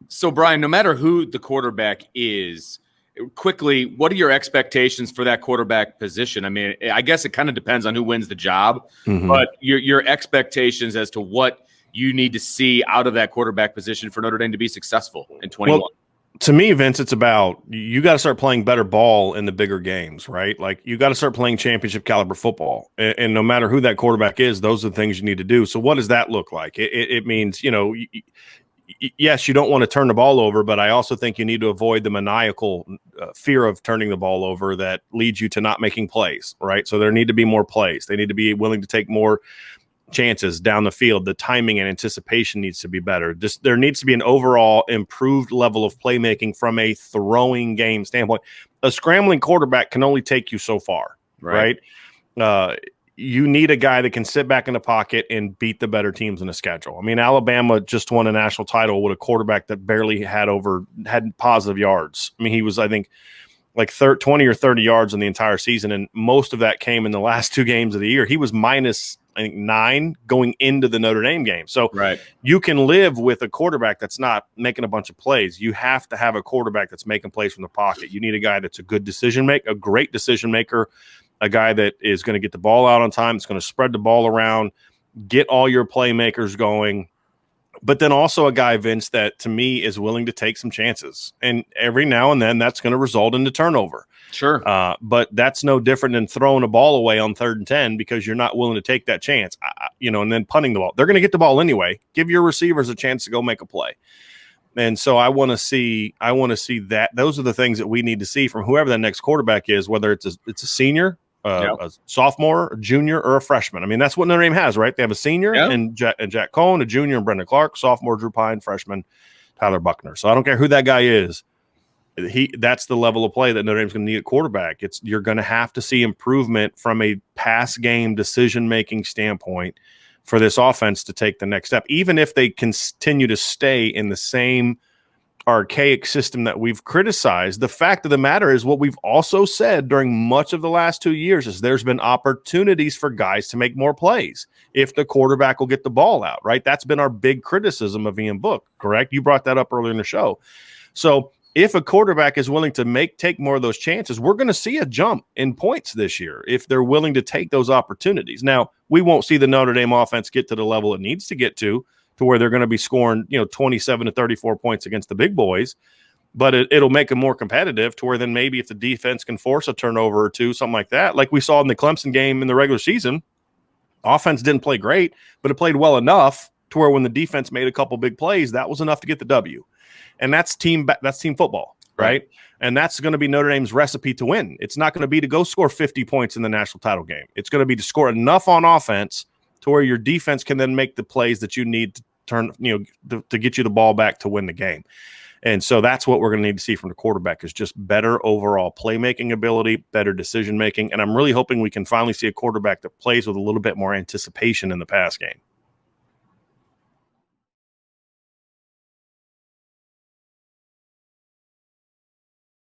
So, Bryan, no matter who the quarterback is, quickly, what are your expectations for that quarterback position? I mean, I guess it kind of depends on who wins the job, but your expectations as to what you need to see out of that quarterback position for Notre Dame to be successful in 21. Well, to me, Vince, it's about you got to start playing better ball in the bigger games, right? Like you got to start playing championship caliber football. And no matter who that quarterback is, those are the things you need to do. So what does that look like? It means, yes, you don't want to turn the ball over, but I also think you need to avoid the maniacal fear of turning the ball over that leads you to not making plays, right? So there need to be more plays. They need to be willing to take more chances down the field. The timing and anticipation needs to be better. There needs to be an overall improved level of playmaking from a throwing game standpoint. A scrambling quarterback can only take you so far, right? You need a guy that can sit back in the pocket and beat the better teams in the schedule. I mean, Alabama just won a national title with a quarterback that barely had positive yards. I mean, he was, I think, like 20 or 30 yards in the entire season, and most of that came in the last two games of the year. He was minus, I think, 9 going into the Notre Dame game. So you can live with a quarterback that's not making a bunch of plays. You have to have a quarterback that's making plays from the pocket. You need a guy that's a good decision maker, a great decision maker, a guy that is going to get the ball out on time. It's going to spread the ball around, get all your playmakers going. But then also a guy, Vince, that to me is willing to take some chances. And every now and then that's going to result in a turnover. Sure. But that's no different than throwing a ball away on 3rd and 10 because you're not willing to take that chance, and then punting the ball. They're going to get the ball anyway. Give your receivers a chance to go make a play. And so I want to see that. Those are the things that we need to see from whoever that next quarterback is, whether it's a senior, a sophomore, a junior, or a freshman. I mean, that's what Notre Dame has, right? They have a senior and Jack Cohn, a junior, and Brendan Clark, sophomore Drew Pine, freshman Tyler Buckner. So I don't care who that guy is. That's the level of play that Notre Dame's going to need at quarterback. You're going to have to see improvement from a pass game decision-making standpoint for this offense to take the next step, even if they continue to stay in the same archaic system that we've criticized. The fact of the matter is what we've also said during much of the last 2 years is there's been opportunities for guys to make more plays if the quarterback will get the ball out, right? That's been our big criticism of Ian Book, correct? You brought that up earlier in the show. So if a quarterback is willing to take more of those chances, we're going to see a jump in points this year if they're willing to take those opportunities. Now, we won't see the Notre Dame offense get to the level it needs to get to where they're going to be scoring, 27 to 34 points against the big boys, but it'll make them more competitive to where then maybe if the defense can force a turnover or two, something like that, like we saw in the Clemson game in the regular season, offense didn't play great, but it played well enough to where when the defense made a couple big plays, that was enough to get the W. And that's team football, right? And that's going to be Notre Dame's recipe to win. It's not going to be to go score 50 points in the national title game. It's going to be to score enough on offense to where your defense can then make the plays that you need to turn, to get you the ball back to win the game. And so that's what we're going to need to see from the quarterback is just better overall playmaking ability, better decision-making. And I'm really hoping we can finally see a quarterback that plays with a little bit more anticipation in the pass game.